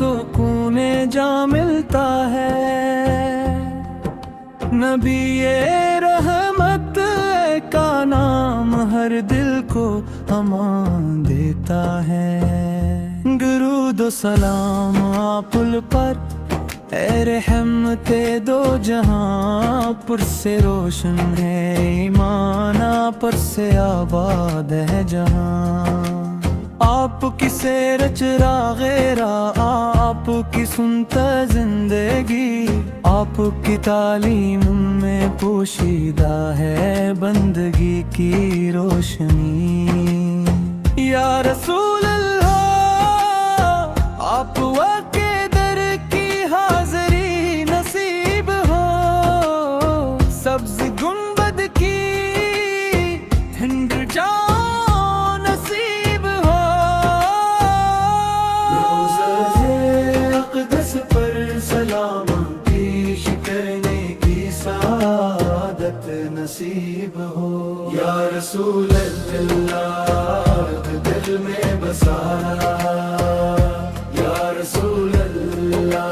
سکون جا ملتا ہے۔ نبی رحمت کا نام ہر دل کو امان دیتا ہے۔ درود و سلام آپ پر، اے رحمت دو جہاں، پر سے روشن ہے ایمان، پر سے آباد ہے جہاں۔ آپ کی سیر چراغ راہ، آپ کی سنتا زندگی، آپ کی تعلیم میں پوشیدہ ہے بندگی کی روشنی۔ یا رسول اللہ آپ واقع در کی حاضری نصیب ہو، سبز گنبد کی ہند جاں نصیب ہو۔ روضہ اقدس پر سلام پیش کرنے کی سعادت نصیب ہو۔ یا رسول اللہ دل میں بسا، یا رسول اللہ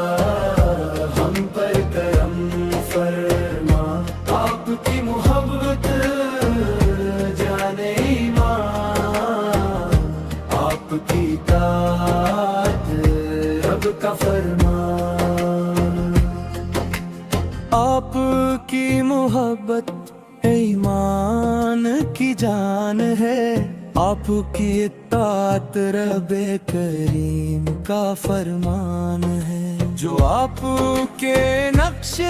ہم پر کرم فرما، آپ کی محبت جان ایمان، آپ کی اطاعت رب کا فرمان۔ آپ کی محبت ایمان کی جان ہے، آپ کی اطاعت رب کریم کا فرمان ہے۔ جو آپ کے نقش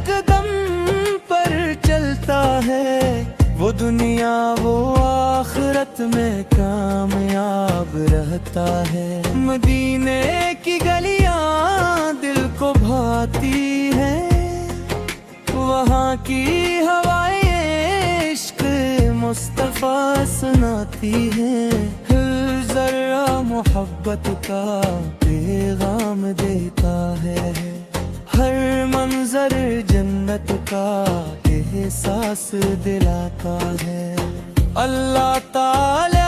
قدم پر چلتا ہے، وہ دنیا وہ آخرت میں کامیاب رہتا ہے۔ مدینے کی گلیاں دل کو بھاتی ہیں، وہاں کی ہوائیں عشق مصطفیٰ سناتی ہیں۔ ہر ذرہ محبت کا پیغام دیتا ہے، ہر منظر جنت کا احساس دلاتا ہے۔ اللہ تعالی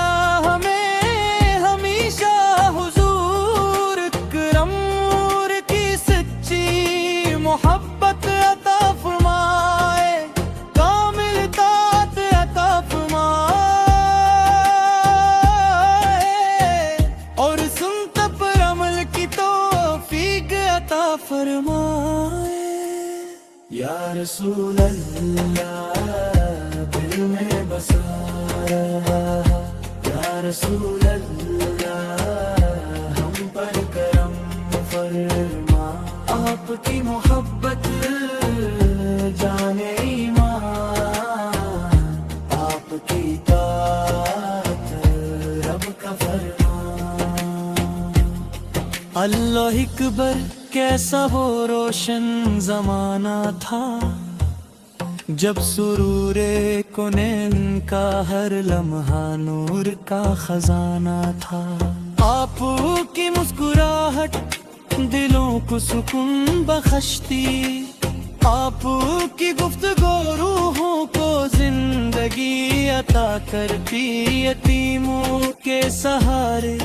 ہمیں ہمیشہ حضور کرم نور کی سچی محبت عطا فرمائے، کامل اطاعت عطا فرمائے، اور سنت پر عمل کی توفیق عطا فرمائے۔ یا رسول اللہ دل میں بسا، یا رسول اللہ ہم پر کرم فرما، آپ کی محبت جان ایمان، آپ کی اطاعت رب کا فرمان۔ اللہ اکبر کیسا وہ روشن زمانہ تھا، جب سرور کنین کا ہر لمحہ نور کا خزانہ تھا۔ آپ کی مسکراہٹ دلوں کو سکون بخشتی، آپ کی گفتگو روحوں کو زندگی عطا کرتی۔ یتیموں کے سہارے،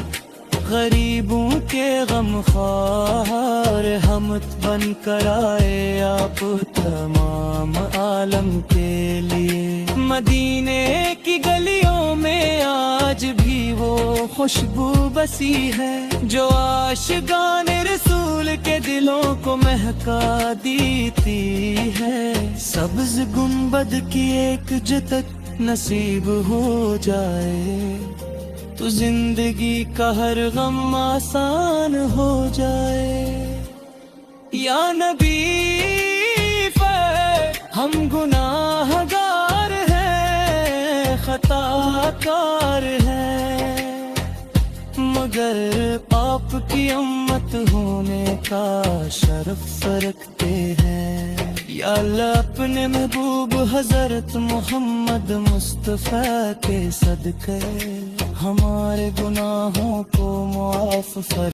غریبوں کے غم خوار، حمد بن کر آئے آپ تمام عالم کے لیے۔ مدینے کی گلیوں میں آج بھی وہ خوشبو بسی ہے، جو عاشقان رسول کے دلوں کو مہکا دیتی ہے۔ سبز گنبد کی ایک جھلک نصیب ہو جائے، تو زندگی کا ہر غم آسان ہو جائے۔ یا نبی ہم گناہ گار ہیں، خطا کار ہیں، مگر آپ کی امت ہونے کا شرف رکھتے ہیں۔ یا اللہ اپنے محبوب حضرت محمد مصطفیٰ کے صدقے ہمارے گناہوں کو معاف فرما۔